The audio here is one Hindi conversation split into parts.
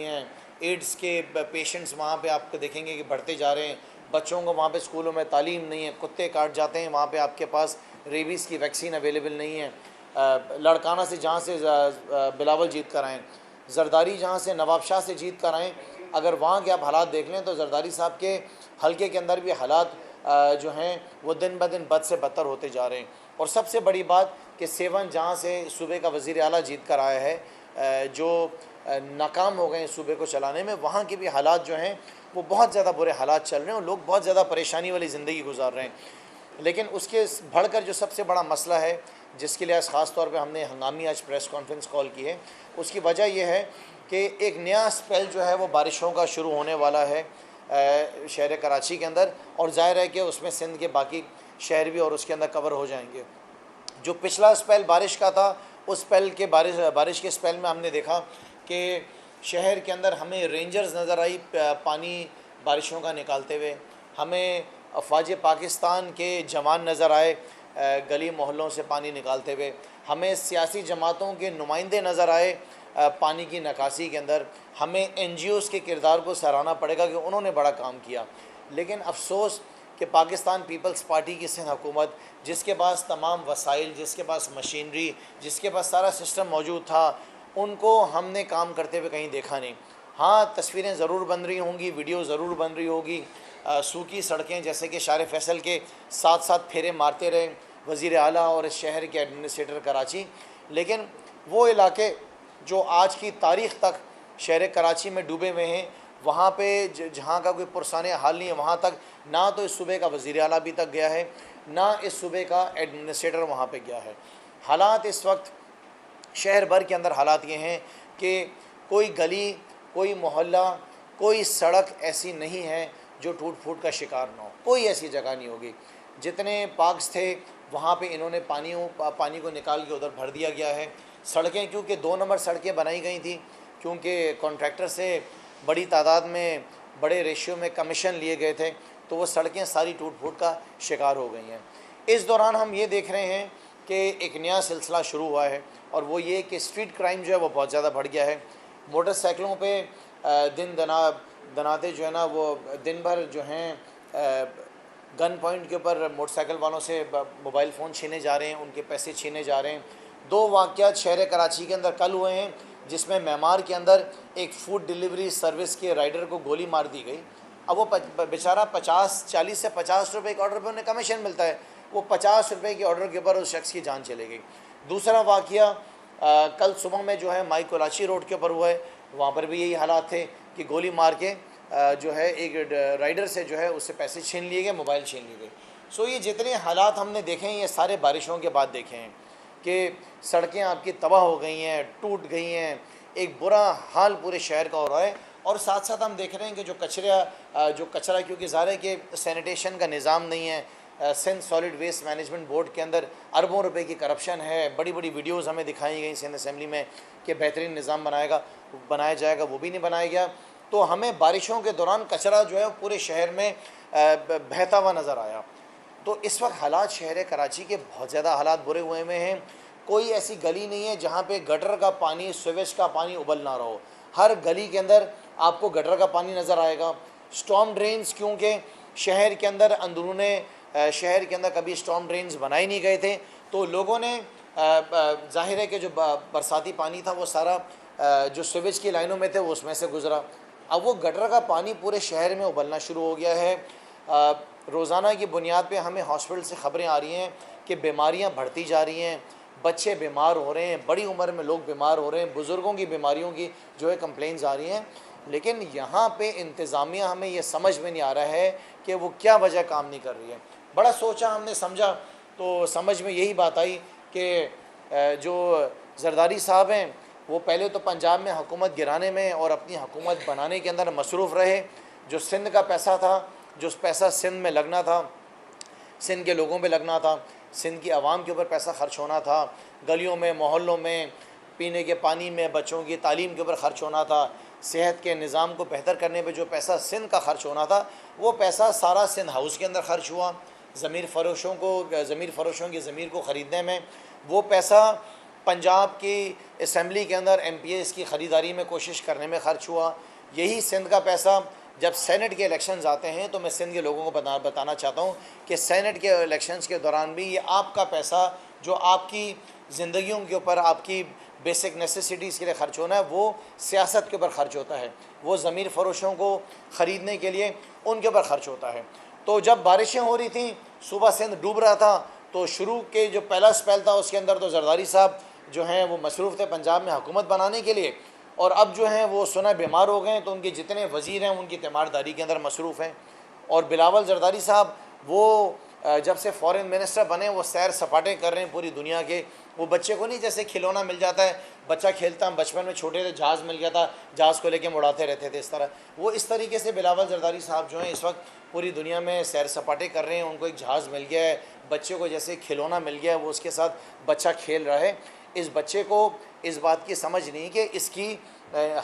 हैं। एड्स के पेशेंट्स वहाँ पे आपको देखेंगे कि बढ़ते जा रहे हैं। बच्चों को वहाँ पे स्कूलों में तालीम नहीं है, कुत्ते काट जाते हैं, वहाँ पे आपके पास रेबीज़ की वैक्सीन अवेलेबल नहीं है। लड़काना से जहाँ से बिलावल जीत कर आएँ, जरदारी जहाँ से नवाब शाह से जीत कर आएँ, अगर वहाँ के आप हालात देख लें तो जरदारी साहब के हलके के अंदर भी हालात जो हैं वो दिन ब दिन बद से बदतर होते जा रहे हैं। और सबसे बड़ी बात कि सेवन जहाँ से सूबे का वज़ीर आला जीत कर आया है, जो नाकाम हो गए सूबे को चलाने में, वहाँ के भी हालात जो हैं वो बहुत ज़्यादा बुरे हालात चल रहे हैं और लोग बहुत ज़्यादा परेशानी वाली ज़िंदगी गुजार रहे हैं। लेकिन उसके बढ़कर जो सबसे बड़ा मसला है जिसके लिए आज ख़ास तौर पे हमने हंगामी आज प्रेस कॉन्फ्रेंस कॉल की है, उसकी वजह यह है कि एक नया स्पेल जो है वो बारिशों का शुरू होने वाला है शहर कराची के अंदर, और ज़ाहिर है कि उसमें सिंध के बाकी शहर भी और उसके अंदर कवर हो जाएंगे। जो पिछला स्पेल बारिश का था, उस स्पेल के बारिश के स्पेल में हमने देखा कि शहर के अंदर हमें रेंजर्स नज़र आई पानी बारिशों का निकालते हुए, हमें अफवाज पाकिस्तान के जवान नज़र आए गली मोहल्लों से पानी निकालते हुए, हमें सियासी जमातों के नुमाइंदे नज़र आए पानी की निकासी के अंदर। हमें NGOs के किरदार को सराहना पड़ेगा कि उन्होंने बड़ा काम किया। लेकिन अफसोस कि पाकिस्तान पीपल्स पार्टी की सिंध हुकूमत, जिसके पास तमाम वसाइल, जिसके पास मशीनरी, जिसके पास सारा सिस्टम मौजूद था, उनको हमने काम करते हुए कहीं देखा नहीं। हाँ, तस्वीरें ज़रूर बन रही होंगी, वीडियो ज़रूर बन रही होगी, सूखी सड़कें जैसे कि शार फैसल के साथ साथ फेरे मारते रहे वज़ीर आला और इस शहर के एडमिनिस्ट्रेटर कराची, लेकिन वो इलाके जो आज की तारीख़ तक शहर कराची में डूबे हुए हैं, वहाँ पे जहाँ का कोई पुरसान हाल नहीं है, वहाँ तक ना तो इस सूबे का वज़ीर आला अभी तक गया है, ना इस सूबे का एडमिनिस्ट्रेटर वहाँ पे गया है। हालात इस वक्त शहर भर के अंदर हालात ये हैं कि कोई गली, कोई मोहल्ला, कोई सड़क ऐसी नहीं है जो टूट फूट का शिकार ना हो, कोई ऐसी जगह नहीं होगी। जितने पार्क्स थे वहाँ पे इन्होंने पानी को निकाल के उधर भर दिया गया है। सड़कें, क्योंकि 2 नंबर सड़कें बनाई गई थी, क्योंकि कॉन्ट्रैक्टर से बड़ी तादाद में बड़े रेशियो में कमीशन लिए गए थे, तो वो सड़कें सारी टूट फूट का शिकार हो गई हैं। इस दौरान हम ये देख रहे हैं कि एक नया सिलसिला शुरू हुआ है, और वो ये कि स्ट्रीट क्राइम जो है वो बहुत ज़्यादा बढ़ गया है। मोटरसाइकिलों पे दिन दनाते जो है ना, वो दिन भर जो हैं गन पॉइंट के ऊपर मोटरसाइकिल वालों से मोबाइल फ़ोन छीने जा रहे हैं, उनके पैसे छीने जा रहे हैं। 2 वाक़यात शहर कराची के अंदर कल हुए हैं, जिसमें मेमार के अंदर एक फ़ूड डिलीवरी सर्विस के राइडर को गोली मार दी गई। अब वो बेचारा 40 से 50 रुपये के ऑर्डर पर उन्हें कमीशन मिलता है, वो 50 रुपये के ऑर्डर के ऊपर उस शख्स की जान चले गई। दूसरा वाक़या कल सुबह में जो है माई कोलाची रोड के ऊपर हुआ है, वहाँ पर भी यही हालात थे कि गोली मार के जो है एक राइडर से जो है उससे पैसे छीन लिए गए, मोबाइल छीन लिए गए। सो ये जितने हालात हमने देखे हैं, ये सारे बारिशों के बाद देखे हैं कि सड़कें आपकी तबाह हो गई हैं, टूट गई हैं, एक बुरा हाल पूरे शहर का हो रहा है। और साथ साथ हम देख रहे हैं कि जो कचरा क्योंकि ज़ाहिर है कि सैनिटेशन का निज़ाम नहीं है, Sindh solid waste management board के अंदर अरबों रुपए की करप्शन है। बड़ी बड़ी वीडियोस हमें दिखाई गई सिंध असेंबली में कि बेहतरीन निज़ाम बनाया जाएगा, वो भी नहीं बनाया गया। तो हमें बारिशों के दौरान कचरा जो है पूरे शहर में बहता हुआ नज़र आया। तो इस वक्त हालात शहर कराची के बहुत ज़्यादा हालात बुरे हुए हैं। कोई ऐसी गली नहीं है जहाँ पे गटर का पानी, सीवेज का पानी उबल ना रहो। हर गली के अंदर आपको गटर का पानी नज़र आएगा। स्टॉर्म ड्रेन्स, क्योंकि शहर के अंदर शहर के अंदर कभी स्टॉर्म ड्रेन्स बनाए नहीं गए थे, तो लोगों ने जाहिर है कि जो बरसाती पानी था वो सारा जो सीवेज की लाइनों में थे वो उसमें से गुजरा। अब वो गटर का पानी पूरे शहर में उबलना शुरू हो गया है। रोज़ाना की बुनियाद पे हमें हॉस्पिटल से ख़बरें आ रही हैं कि बीमारियां बढ़ती जा रही हैं, बच्चे बीमार हो रहे हैं, बड़ी उम्र में लोग बीमार हो रहे हैं, बुज़ुर्गों की बीमारियों की जो है कंप्लेंट्स आ रही हैं। लेकिन यहाँ पे इंतज़ामिया हमें ये समझ में नहीं आ रहा है कि वो क्या वजह काम नहीं कर रही है। बड़ा सोचा, हमने समझा, तो समझ में यही बात आई कि जो जरदारी साहब हैं वो पहले तो पंजाब में हुकूमत गिराने में और अपनी हुकूमत बनाने के अंदर मसरूफ़ रहे। जो सिंध का पैसा था, जो पैसा सिंध में लगना था, सिंध के लोगों पे लगना था, सिंध की आवाम के ऊपर पैसा ख़र्च होना था, गलियों में, मोहल्लों में, पीने के पानी में, बच्चों की तालीम के ऊपर ख़र्च होना था, सेहत के निज़ाम को बेहतर करने पे जो पैसा सिंध का ख़र्च होना था, वो पैसा सारा सिंध हाउस के अंदर ख़र्च हुआ। ज़मीर फ़रोशों की ज़मीर को ख़रीदने में वो पैसा पंजाब की असम्बली के अंदर MPs की ख़रीदारी में कोशिश करने में ख़र्च हुआ। यही सिंध का पैसा जब सेनेट के इलेक्शंस आते हैं तो मैं सिंध के लोगों को बताना चाहता हूँ कि सेनेट के इलेक्शंस के दौरान भी ये आपका पैसा जो आपकी ज़िंदगियों के ऊपर, आपकी बेसिक नेसेसिटीज़ के लिए ख़र्च होना है, वो सियासत के ऊपर ख़र्च होता है, वो ज़मीर फ़रोशों को ख़रीदने के लिए उनके ऊपर ख़र्च होता है। तो जब बारिशें हो रही थी, सूबा सिंध डूब रहा था, तो शुरू के जो पहला स्पेल था उसके अंदर तो जरदारी साहब जो हैं वो मसरूफ़ थे पंजाब में हुकूमत बनाने के लिए, और अब जो हैं वो सुना बीमार हो गए, तो उनके जितने वज़ीर हैं उनकी तीमारदारी के अंदर मसरूफ़ हैं। और बिलावल जरदारी साहब वो जब से फॉरेन मिनिस्टर बने वो सैर सपाटे कर रहे हैं पूरी दुनिया के। वो बच्चे को नहीं जैसे खिलौना मिल जाता है, बच्चा खेलता, हम बचपन में छोटे थे जहाज़ मिल गया था, जहाज़ को लेके उड़ाते रहते थे, इस तरह वो इस तरीके से बिलावल जरदारी साहब जो हैं इस वक्त पूरी दुनिया में सैर सपाटे कर रहे हैं। उनको एक जहाज़ मिल गया है, बच्चे को जैसे खिलौना मिल गया है, वो उसके साथ बच्चा खेल रहा है। इस बच्चे को इस बात की समझ नहीं कि इसकी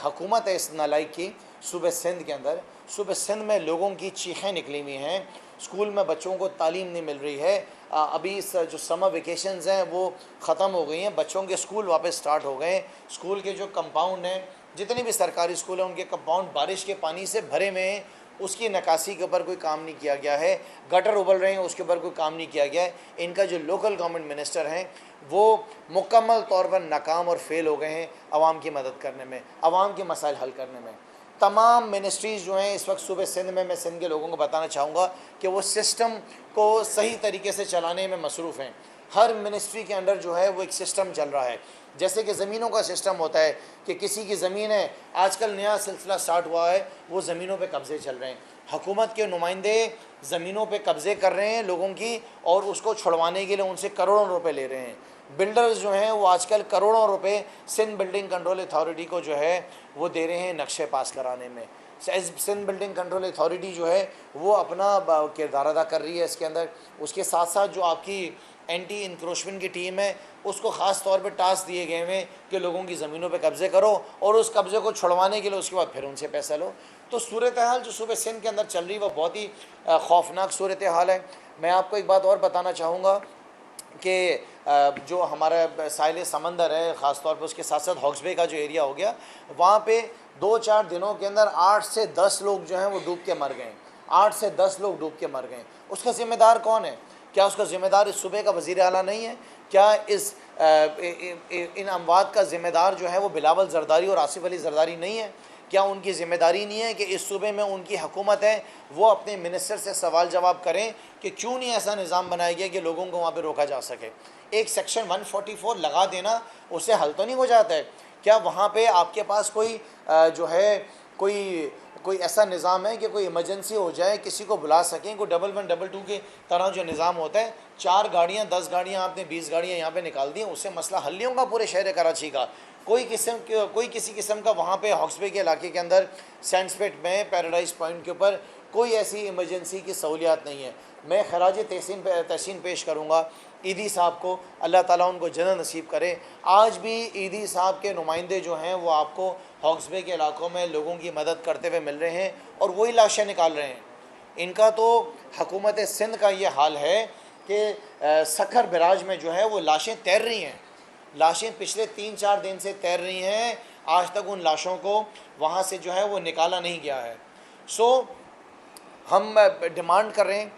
हुकूमत है इस नालायक की सूबे सिंध के अंदर। सूबे सिंध में लोगों की चीखें निकली हुई हैं, स्कूल में बच्चों को तालीम नहीं मिल रही है। अभी इस जो समर वेकेशंस हैं वो ख़त्म हो गई हैं, बच्चों के स्कूल वापस स्टार्ट हो गए। स्कूल के जो कंपाउंड हैं, जितने भी सरकारी स्कूल हैं, उनके कंपाउंड बारिश के पानी से भरे हुए हैं, उसकी नकासी के ऊपर कोई काम नहीं किया गया है। गटर उबल रहे हैं, उसके ऊपर कोई काम नहीं किया गया है। इनका जो लोकल गवर्नमेंट मिनिस्टर हैं वो मुकम्मल तौर पर नाकाम और फेल हो गए हैं आवाम की मदद करने में, आवाम के मसाइल हल करने में। तमाम मिनिस्ट्रीज़ जो हैं इस वक्त सूबे सिंध में, मैं सिंध के लोगों को बताना चाहूँगा कि वो सिस्टम को सही तरीके से चलाने में मसरूफ़ हैं। हर मिनिस्ट्री के अंडर जो है वो एक सिस्टम चल रहा है। जैसे कि ज़मीनों का सिस्टम होता है कि किसी की ज़मीन है, आजकल नया सिलसिला स्टार्ट हुआ है, वो ज़मीनों पे कब्ज़े चल रहे हैं। हुकूमत के नुमाइंदे ज़मीनों पे कब्ज़े कर रहे हैं लोगों की, और उसको छुड़वाने के लिए उनसे करोड़ों रुपए ले रहे हैं। बिल्डर्स जो हैं वो आजकल करोड़ों रुपए सिंध बिल्डिंग कंट्रोल अथॉरिटी को जो है वो दे रहे हैं नक्शे पास कराने में। सिंध बिल्डिंग कंट्रोल अथॉरिटी जो है वो अपना किरदार अदा कर रही है इसके अंदर। उसके साथ साथ जो आपकी एंटी इंक्रोचमेंट की टीम है उसको ख़ास तौर पे टास्क दिए गए हैं कि लोगों की ज़मीनों पे कब्ज़े करो और उस कब्ज़े को छुड़वाने के लिए उसके बाद फिर उनसे पैसा लो। तो सूरत हाल जो सूबे सिंध के अंदर चल रही है वो बहुत ही खौफनाक सूरत हाल है। मैं आपको एक बात और बताना चाहूँगा कि जो हमारा साहिल समंदर है, ख़ास तौर पे उसके साथ साथ हॉक्स बे का जो एरिया हो गया, वहाँ पे 2-4 दिनों के अंदर 8 से 10 लोग जो हैं वो डूब के मर गए। 8 से 10 लोग डूब के मर गए। उसका ज़िम्मेदार कौन है? क्या उसका ज़िम्मेदार इस सूबे का वज़ीर आला नहीं है? क्या इन अमवात का ज़िम्मेदार जो है वो बिलावल जरदारी और आसिफ अली जरदारी नहीं है? क्या उनकी ज़िम्मेदारी नहीं है कि इस सूबे में उनकी हुकूमत है, वो अपने मिनिस्टर से सवाल जवाब करें कि क्यों नहीं ऐसा निज़ाम बनाया गया कि लोगों को वहाँ पे रोका जा सके? एक सेक्शन 144 लगा देना उससे हल तो नहीं हो जाता है। क्या वहाँ पे आपके पास कोई जो है कोई ऐसा निज़ाम है कि कोई इमरजेंसी हो जाए किसी को बुला सकें? कोई 11 22 के तरह जो निज़ाम होता है, 4 गाड़ियाँ 10 गाड़ियाँ आपने 20 गाड़ियाँ यहाँ पे निकाल दी, उससे मसला हल नहीं होगा पूरे शहर कराची का। कोई किसी किस्म का वहाँ पे हॉक्स बे के इलाके के अंदर सैंडस्पेट में पैराडाइज पॉइंट के ऊपर कोई ऐसी इमरजेंसी की सहूलियात नहीं है। मैं खराज तहसीन पेश करूँगा ईदी साहब को, अल्लाह ताला उनको जन्नत नसीब करे। आज भी ईदी साहब के नुमाइंदे जो हैं वो आपको हॉक्स बे के इलाकों में लोगों की मदद करते हुए मिल रहे हैं और वही लाशें निकाल रहे हैं। इनका तो हुकूमत सिंध का ये हाल है कि सखर बराज में जो है वो लाशें तैर रही हैं। लाशें पिछले 3-4 दिन से तैर रही हैं, आज तक उन लाशों को वहाँ से जो है वो निकाला नहीं गया है। हम डिमांड कर रहे हैं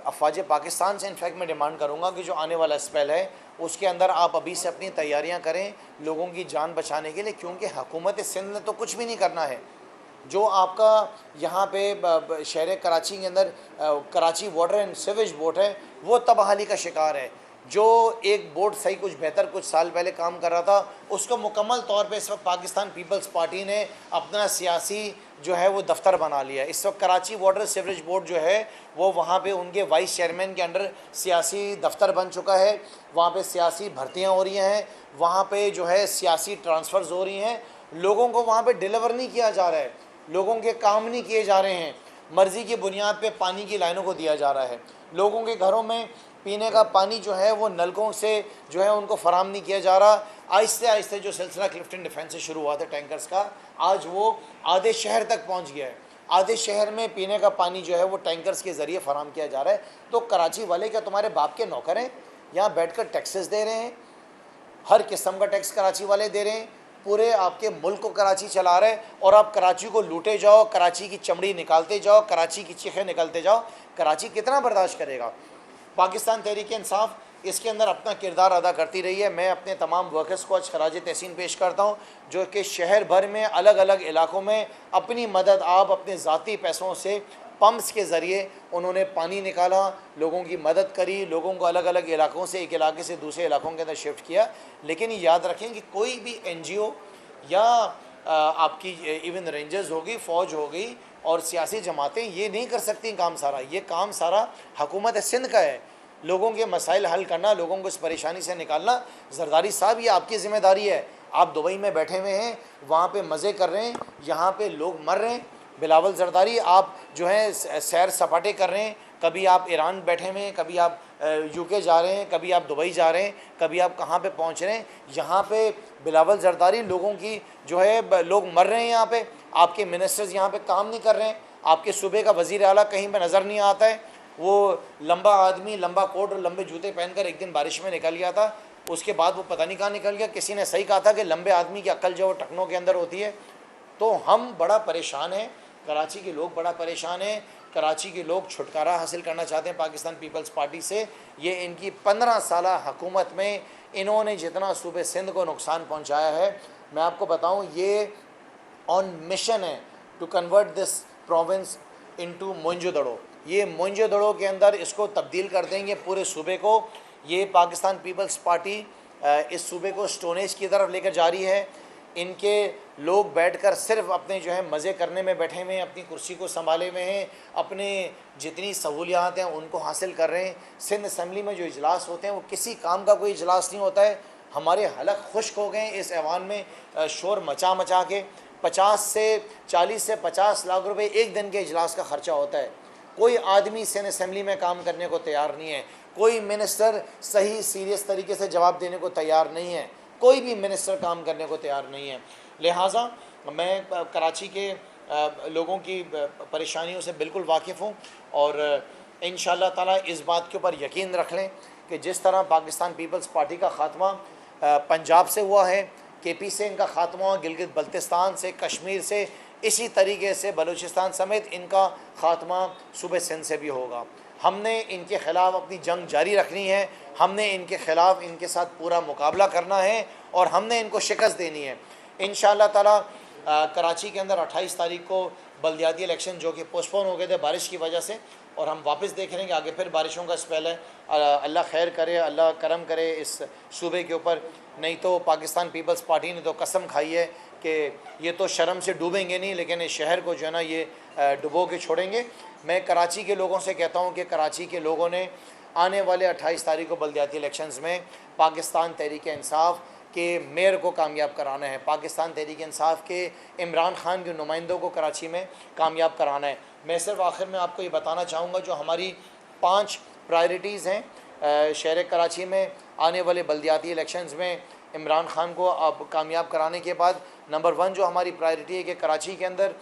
अफवाज पाकिस्तान से, इनफैक्ट मैं डिमांड करूँगा कि जो आने वाला स्पेल है उसके अंदर आप अभी से अपनी तैयारियां करें लोगों की जान बचाने के लिए, क्योंकि हुकूमत सिंध ने तो कुछ भी नहीं करना है। जो आपका यहाँ पे शहर कराची के अंदर Karachi water and sewage board है वो तबाही का शिकार है। जो एक बोर्ड सही कुछ बेहतर कुछ साल पहले काम कर रहा था, उसको मुकम्मल तौर पे इस वक्त पाकिस्तान पीपल्स पार्टी ने अपना सियासी जो है वो दफ्तर बना लिया। इस वक्त कराची वाटर सीवरेज बोर्ड जो है वो वहाँ पे उनके वाइस चेयरमैन के अंडर सियासी दफ्तर बन चुका है। वहाँ पे सियासी भर्तियाँ हो रही हैं, वहाँ पे जो है सियासी ट्रांसफ़र्स हो रही हैं। लोगों को वहाँ पे डिलीवर नहीं किया जा रहा है, लोगों के काम नहीं किए जा रहे हैं, मर्ज़ी की बुनियाद पे पानी की लाइनों को दिया जा रहा है। लोगों के घरों में पीने का पानी जो है वो नलकों से जो है उनको फराम नहीं किया जा रहा। आहिस्ते आहिस्ते जो सिलसिला क्लिफ्टन डिफेंस से शुरू हुआ था टैंकर्स का, आज वो आधे शहर तक पहुंच गया है। आधे शहर में पीने का पानी जो है वो टैंकर्स के ज़रिए फराम किया जा रहा है। तो कराची वाले क्या तुम्हारे बाप के नौकर हैं? यहाँ बैठ कर टैक्सेस दे रहे हैं, हर किस्म का टैक्स कराची वाले दे रहे हैं, पूरे आपके मुल्क को कराची चला रहे हैं, और आप कराची को लूटे जाओ, कराची की चमड़ी निकालते जाओ, कराची की चीखें निकलते जाओ। कराची कितना बर्दाश्त करेगा? पाकिस्तान तहरीक इंसाफ इसके अंदर अपना किरदार अदा करती रही है। मैं अपने तमाम वर्कर्स को आज खराज तहसीन पेश करता हूँ, जो कि शहर भर में अलग अलग इलाकों में अपनी मदद आप अपने ज़ाती पैसों से पम्प्स के ज़रिए उन्होंने पानी निकाला, लोगों की मदद करी, लोगों को अलग अलग इलाकों से एक इलाके से दूसरे इलाकों के अंदर शिफ्ट किया। लेकिन ये याद रखें कि कोई भी NGO या आपकी इवन रेंजर्स होगी, फ़ौज हो गई और सियासी जमातें ये नहीं कर सकती काम सारा। ये काम सारा हुकूमत सिंध का है, लोगों के मसाइल हल करना, लोगों को इस परेशानी से निकालना। जरदारी साहब ये आपकी ज़िम्मेदारी है। आप दुबई में बैठे हुए हैं, वहाँ पे मज़े कर रहे हैं, यहाँ पे लोग मर रहे हैं। बिलावल जरदारी आप जो है सैर सपाटे कर रहे हैं, कभी आप ईरान बैठे हुए हैं, कभी आप UK जा रहे हैं, कभी आप दुबई जा रहे हैं, कभी आप कहाँ पे पहुँच रहे हैं। यहाँ पे बिलावल जरदारी लोगों की जो है लोग मर रहे हैं यहाँ पे। आपके मिनिस्टर्स यहाँ पे काम नहीं कर रहे हैं, आपके सूबे का वज़ीर आला कहीं पर नज़र नहीं आता है। वो लंबा आदमी लंबा कोट और लंबे जूते पहनकर एक दिन बारिश में निकल गया था, उसके बाद वो पता नहीं कहाँ निकल गया। किसी ने सही कहा था कि लंबे आदमी की अक्ल जो टखनों के अंदर होती है। तो हम बड़ा परेशान हैं, कराची के लोग बड़ा परेशान हैं, कराची के लोग छुटकारा हासिल करना चाहते हैं पाकिस्तान पीपल्स पार्टी से। ये इनकी 15 साल हुकूमत में इन्होंने जितना सूबे सिंध को नुकसान पहुँचाया है, मैं आपको बताऊँ, ये ऑन मिशन है to convert this province into Mohenjodaro. ये मोइंजोदड़ो के अंदर इसको तब्दील कर देंगे पूरे सूबे को। ये पाकिस्तान पीपल्स पार्टी इस सूबे को स्टोनेज की तरफ लेकर जा रही है। इनके लोग बैठकर सिर्फ अपने जो है मज़े करने में बैठे हुए हैं, अपनी कुर्सी को संभाले हुए हैं, अपने जितनी सहूलियात हैं उनको हासिल कर रहे हैं। सिंध असम्बली में जो इजलास होते हैं वो किसी काम का कोई इजलास नहीं होता है। हमारे हलक खुश्क हो गए इस ऐवान में शोर मचा मचा के। 40 से 50 लाख रुपए एक दिन के इजलास का ख़र्चा होता है। कोई आदमी सिंध असम्बली में काम करने को तैयार नहीं है, कोई मिनिस्टर सही सीरियस तरीके से जवाब देने को तैयार नहीं है, कोई भी मिनिस्टर काम करने को तैयार नहीं है। लिहाजा मैं कराची के लोगों की परेशानियों से बिल्कुल वाकिफ़ हूँ, और इंशाअल्लाह ताला इस बात के ऊपर यकीन रख लें कि जिस तरह पाकिस्तान पीपल्स पार्टी का ख़ात्मा पंजाब से हुआ है, KP से इनका ख़ात्मा हुआ, गिलगित बल्तिस्तान से, कश्मीर से, इसी तरीके से बलूचिस्तान समेत इनका ख़ात्मा सूबे सिंध से भी होगा। हमने इनके ख़िलाफ़ अपनी जंग जारी रखनी है, हमने इनके ख़िलाफ़ इनके साथ पूरा मुकाबला करना है और हमने इनको शिकस्त देनी है। इंशाअल्लाह ताला कराची के अंदर 28 तारीख को बल्दियाती इलेक्शन जो कि पोस्टपोन हो गए थे बारिश की वजह से, और हम वापस देख रहे हैं कि आगे फिर बारिशों का स्पेल है। अल्लाह खैर करे, अल्लाह करम करे इस सूबे के ऊपर। नहीं तो पाकिस्तान पीपल्स पार्टी ने तो कसम खाई है कि ये तो शर्म से डूबेंगे नहीं, लेकिन इस शहर को जो है ना ये डुबो के छोड़ेंगे। मैं कराची के लोगों से कहता हूँ कि कराची के लोगों ने आने वाले 28 तारीख को बल्दियाती इलेक्शंस में पाकिस्तान तहरीक इंसाफ के मेयर को कामयाब कराना है, पाकिस्तान तहरीक इंसाफ के इमरान खान के नुमाइंदों को कराची में कामयाब कराना है। मैं सिर्फ आखिर में आपको ये बताना चाहूँगा, जो हमारी 5 प्रायोरिटीज़ हैं शहर कराची में आने वाले बल्दियाती इलेक्शंस में इमरान खान को अब कामयाब कराने के बाद, नंबर 1 जो हमारी प्रायोरिटी है कि कराची के अंदर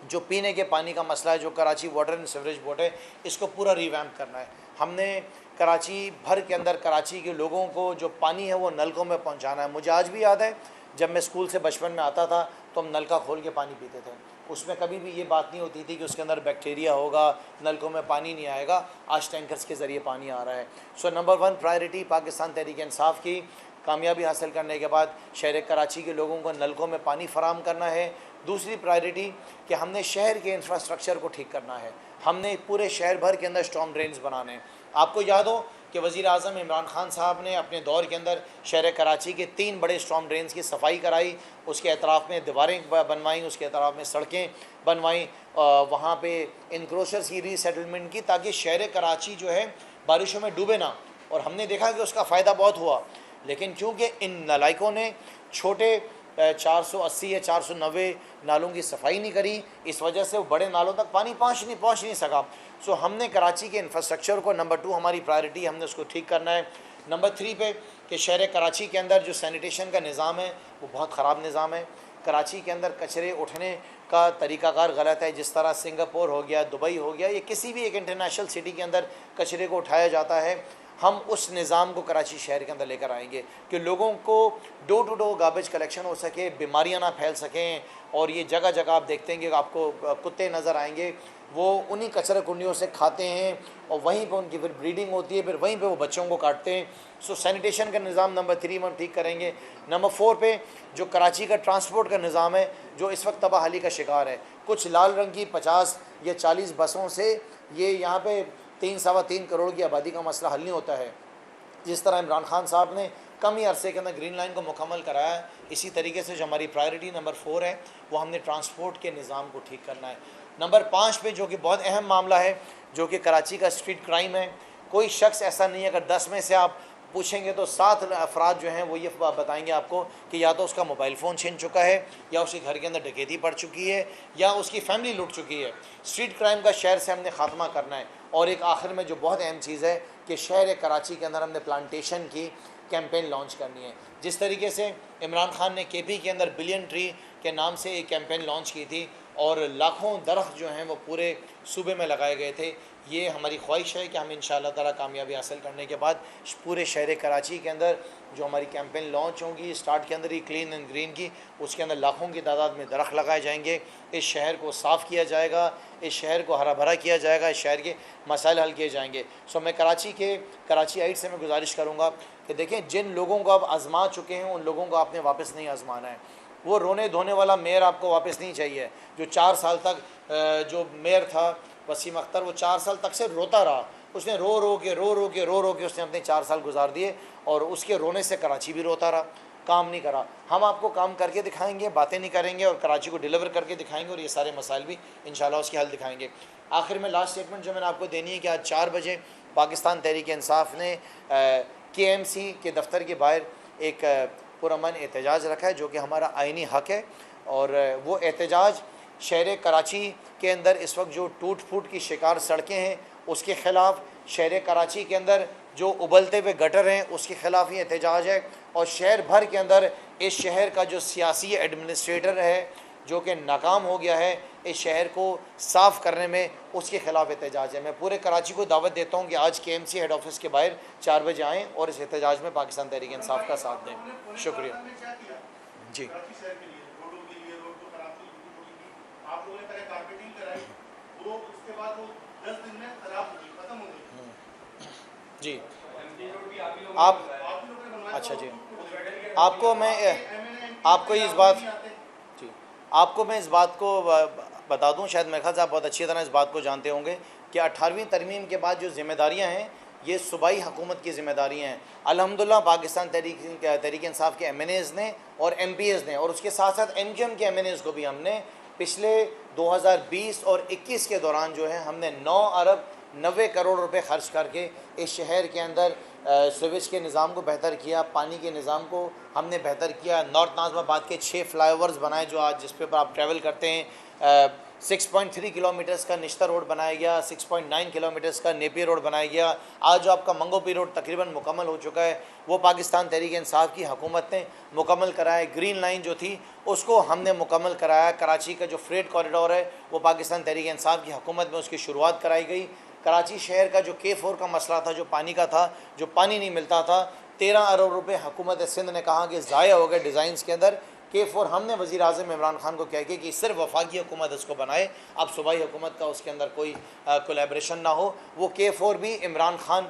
जो पीने के पानी का मसला है, जो Karachi water and sewerage board है, इसको पूरा रिवैम्प करना है। हमने कराची भर के अंदर कराची के लोगों को जो पानी है वो नलकों में पहुंचाना है। मुझे आज भी याद है जब मैं स्कूल से बचपन में आता था तो हम नलका खोल के पानी पीते थे, उसमें कभी भी ये बात नहीं होती थी कि उसके अंदर बैक्टीरिया होगा, नलकों में पानी नहीं आएगा। आज टैंकर्स के ज़रिए पानी आ रहा है। So number 1 priority Pakistan Tehreek Insaf की कामयाबी हासिल करने के बाद शहर कराची के लोगों को नलकों में पानी फराहम करना है। दूसरी प्रायोरिटी कि हमने शहर के इंफ्रास्ट्रक्चर को ठीक करना है, हमने पूरे शहर भर के अंदर स्टॉर्म ड्रेन्स बनाने हैं। आपको याद हो कि वज़ीर आज़म इमरान खान साहब ने अपने दौर के अंदर शहर कराची के 3 बड़े स्टॉर्म ड्रेन्स की सफाई कराई, उसके अतराफ़ में दीवारें बनवाई, उसके अतराफ़ में सड़कें बनवाई, वहाँ पे इनक्रोचर्स की रीसेटलमेंट की, ताकि शहर कराची जो है बारिशों में डूबे ना। और हमने देखा कि उसका फ़ायदा बहुत हुआ। लेकिन क्योंकि इन नालायकों ने छोटे 480 या 490 नालों की सफाई नहीं करी, इस वजह से वो बड़े नालों तक पानी पहुँच नहीं सका। सो हमने कराची के इंफ्रास्ट्रक्चर को नंबर 2 हमारी प्रायोरिटी, हमने उसको ठीक करना है। नंबर 3 पे कि शहर कराची के अंदर जो सैनिटेशन का निज़ाम है वो बहुत ख़राब निज़ाम है। कराची के अंदर कचरे उठने का तरीक़ाकार गलत है। जिस तरह सिंगापुर हो गया, दुबई हो गया, ये किसी भी एक इंटरनेशनल सिटी के अंदर कचरे को उठाया जाता है, हम उस निज़ाम को कराची शहर के अंदर लेकर आएंगे कि लोगों को door to door garbage collection हो सके, बीमारियां ना फैल सकें। और ये जगह जगह आप देखते हैं कि आपको कुत्ते नज़र आएंगे, वो उन्हीं कचरा कुंडियों से खाते हैं और वहीं पर उनकी फिर ब्रीडिंग होती है, फिर वहीं पर वो बच्चों को काटते हैं। सो सैनिटेशन का निज़ाम नंबर 3 हम ठीक करेंगे। नंबर 4 पे जो कराची का ट्रांसपोर्ट का निज़ाम है जो इस वक्त तबाहाली का शिकार है, कुछ लाल रंग की 50 या 40 बसों से ये यहाँ पे 3-3.25 करोड़ की आबादी का मसला हल नहीं होता है। जिस तरह इमरान खान साहब ने कम ही अरसे के अंदर ग्रीन लाइन को मुकम्मल कराया है, इसी तरीके से जो हमारी प्रायोरिटी नंबर 4 है वो हमने ट्रांसपोर्ट के निज़ाम को ठीक करना है। नंबर 5 पे जो कि बहुत अहम मामला है, जो कि कराची का स्ट्रीट क्राइम है। कोई शख्स ऐसा नहीं है, अगर 10 में से आप पूछेंगे तो 7 अफराद जो हैं वो ये बताएंगे आपको कि या तो उसका मोबाइल फ़ोन छीन चुका है, या उसके घर के अंदर डकैती पड़ चुकी है, या उसकी फैमिली लूट चुकी है। स्ट्रीट क्राइम का शहर से हमने ख़ात्मा करना है। और एक आखिर में जो बहुत अहम चीज़ है कि शहर कराची के अंदर हमने प्लांटेशन की कैंपेन लॉन्च करनी है। जिस तरीके से इमरान खान ने KP के अंदर बिलियन ट्री के नाम से एक कैंपेन लॉन्च की थी और लाखों दरख्त जो हैं वो पूरे सूबे में लगाए गए थे, ये हमारी ख्वाहिश है कि हम इंशाअल्लाह ताला कामयाबी हासिल करने के बाद पूरे शहर कराची के अंदर जो हमारी कैंपेन लॉन्च होंगी स्टार्ट के अंदर ही क्लीन एंड ग्रीन की, उसके अंदर लाखों की तादाद में दरख्त लगाए जाएंगे। इस शहर को साफ़ किया जाएगा, इस शहर को हरा भरा किया जाएगा, इस शहर के मसाइल हल किए जाएंगे। सो मैं कराची आइट से मैं गुजारिश करूँगा कि देखें, जिन लोगों को आप आज़मा चुके हैं उन लोगों को आपने वापस नहीं आज़माना है। वो रोने धोने वाला मेयर आपको वापस नहीं चाहिए। जो 4 साल तक जो मेयर था वसीम अख्तर, वो 4 साल तक से रोता रहा। उसने रो रो के उसने अपने 4 साल गुजार दिए और उसके रोने से कराची भी रोता रहा, काम नहीं करा। हम आपको काम करके दिखाएंगे, बातें नहीं करेंगे, और कराची को डिलीवर करके दिखाएंगे और ये सारे मसाइल भी इंशाल्लाह उसके हल दिखाएंगे। आखिर में लास्ट स्टेटमेंट जो मैंने आपको देनी है कि आज 4 बजे पाकिस्तान तहरीक इंसाफ ने KMC के दफ्तर के बाहर एक पुरअमन एहतजाज रखा है, जो कि हमारा आइनी हक़ है। और वो एहतजाज शहर कराची के अंदर इस वक्त जो टूट फूट की शिकार सड़कें हैं उसके ख़िलाफ़, शहर कराची के अंदर जो उबलते हुए गटर हैं उसके ख़िलाफ़ ही एहतजाज है। और शहर भर के अंदर इस शहर का जो सियासी एडमिनिस्ट्रेटर है जो कि नाकाम हो गया है इस शहर को साफ़ करने में, उसके ख़िलाफ़ एहतजाज है। मैं पूरे कराची को दावत देता हूँ कि आज KMC हेड ऑफिस के बाहर 4 बजे आएँ और इस एहतजाज में पाकिस्तान तहरीक इंसाफ का साथ दें। शुक्रिया जी। जी आप अच्छा जी, आपको मैं इस बात को बता दूं, शायद मेरे ख्याल से आप बहुत अच्छी तरह इस बात को जानते होंगे कि 18वीं तरमीम के बाद जो ज़िम्मेदारियां हैं ये सूबाई हुकूमत की ज़िम्मेदारियां हैं। अल्हम्दुलिल्लाह पाकिस्तान तहरीक इंसाफ के MNAs ने और MPs ने, और उसके साथ साथ MQM के MNAs को भी हमने पिछले 2020 और 21 के दौरान जो है हमने 9 अरब 90 करोड़ रुपए खर्च करके इस शहर के अंदर सीवेज के निज़ाम को बेहतर किया, पानी के निज़ाम को हमने बेहतर किया। नॉर्थ नाज़िमाबाद के 6 फ्लाईओवर्स बनाए जो आज जिस पे आप ट्रैवल करते हैं। 6.3 किलोमीटर्स का निश्ता रोड बनाया गया, 6.9 किलोमीटर्स का नेपियर रोड बनाया गया। आज जो आपका मंगोपी रोड तकरीबन मुकम्मल हो चुका है, वो पाकिस्तान तहरीक इंसाफ की हुकूमत ने मुकम्मल कराया। ग्रीन लाइन जो थी उसको हमने मुकम्मल कराया। कराची का जो फ्रेट कॉरिडोर है वो पाकिस्तान तहरीक इंसाफ की हुकूमत में उसकी शुरुआत कराई गई। कराची शहर का जो K4 का मसला था, जो पानी का था, जो पानी नहीं मिलता था, 13 अरब रुपए हुकूमत सिंध ने कहा कि ज़ाया हो गए डिज़ाइंस के अंदर। K4 हमने वज़ीर आज़म इमरान खान को कह के कि सिर्फ वफाकी हुकूमत इसको बनाए, अब सूबाई हुकूमत का उसके अंदर कोई कोलैबोरेशन ना हो। वो K4 भी इमरान खान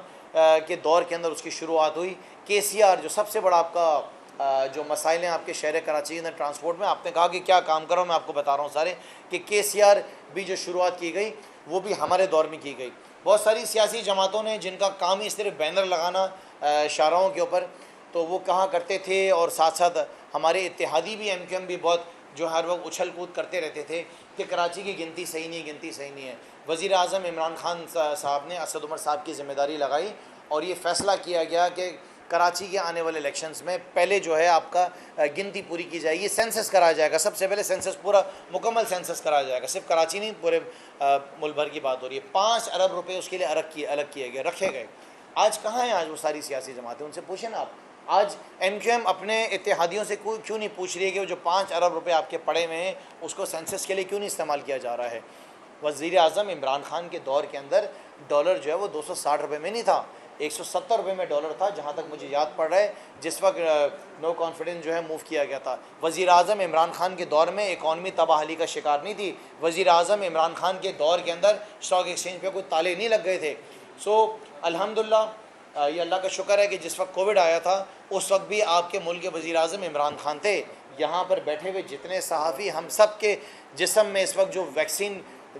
के दौर के अंदर उसकी शुरुआत हुई। KCR जो सबसे बड़ा आपका जो मसाइल हैं आपके शहर कराची के अंदर ट्रांसपोर्ट में, आपने कहा कि क्या काम करो, मैं आपको बता रहा हूँ सारे कि KCR भी जो शुरुआत की गई वो भी हमारे दौर में की गई। बहुत सारी सियासी जमातों ने जिनका काम ही सिर्फ बैनर लगाना शाहराहों के ऊपर, तो वो कहा करते थे, और साथ साथ हमारे इत्तेहादी भी MQM भी बहुत जो हर वक्त उछल कूद करते रहते थे कि कराची की गिनती सही नहीं, गिनती सही नहीं है। वज़ीर आज़म इमरान खान साहब ने असद उमर साहब की ज़िम्मेदारी लगाई और ये फ़ैसला किया गया कि कराची के आने वाले इलेक्शंस में पहले जो है आपका गिनती पूरी की जाएगी, सेंसस कराया जाएगा। सबसे पहले सेंसस पूरा मुकम्मल सेंसस कराया जाएगा, सिर्फ कराची नहीं पूरे मुल्क भर की बात हो रही है। 5 अरब रुपए उसके लिए अलग किए गए, रखे गए। आज कहाँ हैं आज वो सारी सियासी जमातें? उनसे पूछें ना आप। आज MQM अपने इत्तेहादियों से क्यों नहीं पूछ रही है कि वो जो 5 अरब रुपए आपके पड़े हुए हैं उसको सेंसस के लिए क्यों नहीं इस्तेमाल किया जा रहा है? वज़ीर आज़म इमरान खान के दौर के अंदर डॉलर जो है वो 260 रुपये में नहीं था, 170 रुपये में डॉलर था, जहाँ तक मुझे याद पड़ रहा है, जिस वक्त नो कॉन्फिडेंस जो है मूव किया गया था। वज़ीर आज़म इमरान खान के दौर में इकॉनमी तबाहली का शिकार नहीं थी। वज़ीर आज़म इमरान खान के दौर के अंदर स्टॉक एक्सचेंज पे कोई ताले नहीं लग गए थे। सो अल्हम्दुलिल्लाह ये अल्लाह का शुक्र है कि जिस वक्त कोविड आया था उस वक्त भी आपके मुल्क के वज़ीर आज़म इमरान खान थे। यहाँ पर बैठे हुए जितने सहाफ़ी, हम सब के जिस्म में इस वक्त जो वैक्सीन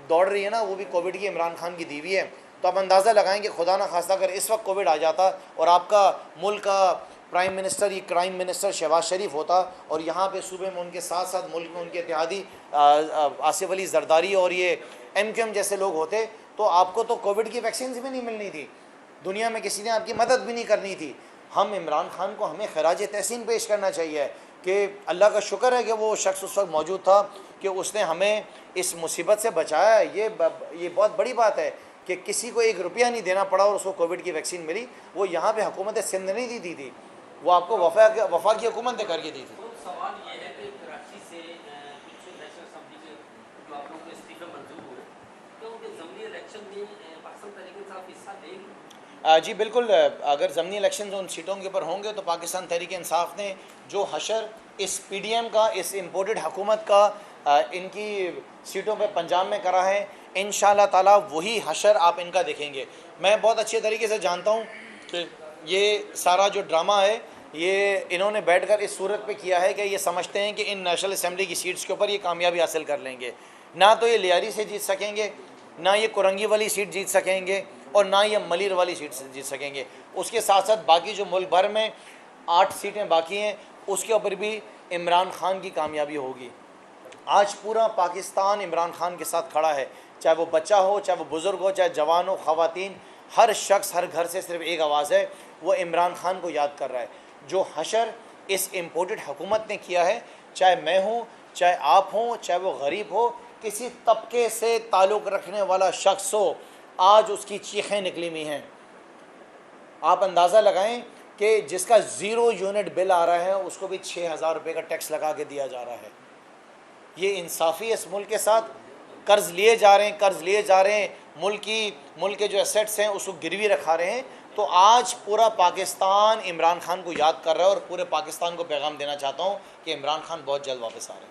दौड़ रही है ना, वो भी कोविड की इमरान खान की दी हुई है। तो आप अंदाज़ा लगाएं कि खुदा ना खास्ता अगर इस वक्त कोविड आ जाता और आपका मुल्क का प्राइम मिनिस्टर, ये क्राइम मिनिस्टर शहबाज शरीफ होता, और यहाँ पे सूबे में उनके साथ साथ मुल्क में उनके इत्तेहादी आसिफ अली जरदारी और ये MQM जैसे लोग होते, तो आपको तो कोविड की वैक्सीन भी नहीं मिलनी थी, दुनिया में किसी ने आपकी मदद भी नहीं करनी थी। हम इमरान खान को हमें खराज तहसीन पेश करना चाहिए कि अल्लाह का शुक्र है कि वो शख्स उस वक्त मौजूद था कि उसने हमें इस मुसीबत से बचाया। ये बहुत बड़ी बात है कि किसी को 1 रुपया नहीं देना पड़ा और उसको कोविड की वैक्सीन मिली। वो यहाँ पे हुकूमत सिंध नहीं दी थी, वो आपको वफा की हुकूमत ने करके दी थी। तो सवाल ये है कि कराची से कुछ नेशनल असेंबली के जो आप लोगों को इस्तीफे मंजूर हुए, तो उनके ज़मीनी इलेक्शन में पाकिस्तान तहरीक इंसाफ हिस्सा लेगी? जी बिल्कुल, अगर ज़मीनी इलेक्शन उन सीटों के ऊपर होंगे तो पाकिस्तान तहरीक इंसाफ ने जो हशर इस PDM का, इस इम्पोर्टेड हुकूमत का इनकी सीटों पे पंजाब में करा है, इंशाअल्लाह ताला वही हशर आप इनका देखेंगे। मैं बहुत अच्छे तरीके से जानता हूँ कि ये सारा जो ड्रामा है ये इन्होंने बैठकर इस सूरत पे किया है कि ये समझते हैं कि इन नेशनल असम्बली की सीट्स के ऊपर ये कामयाबी हासिल कर लेंगे। ना तो ये लियारी से जीत सकेंगे, ना ये कुरंगी वाली सीट जीत सकेंगे, और ना ये मलिर वाली सीट से जीत सकेंगे। उसके साथ साथ बाकी जो मुल्क भर में 8 सीटें बाकी हैं, उसके ऊपर भी इमरान खान की कामयाबी होगी। आज पूरा पाकिस्तान इमरान खान के साथ खड़ा है, चाहे वो बच्चा हो, चाहे वो बुज़ुर्ग हो, चाहे जवान हो, ख़वातीन, हर शख्स, हर घर से सिर्फ एक आवाज़ है, वो इमरान खान को याद कर रहा है। जो हशर इस इम्पोर्टेड हुकूमत ने किया है, चाहे मैं हूँ, चाहे आप हों, चाहे वो गरीब हो, किसी तबके से ताल्लुक़ रखने वाला शख्स हो, आज उसकी चीखें निकली हुई हैं। आप अंदाज़ा लगाएं कि जिसका 0 यूनिट बिल आ रहा है उसको भी 6000 रुपये का टैक्स लगा के दिया जा रहा है। ये इंसाफ़ी इस मुल्क के साथ। कर्ज़ लिए जा रहे हैं, मुल्क के जो एसेट्स हैं उसको गिरवी रखा रहे हैं। तो आज पूरा पाकिस्तान इमरान खान को याद कर रहा है, और पूरे पाकिस्तान को पैगाम देना चाहता हूँ कि इमरान खान बहुत जल्द वापस आ रहे हैं।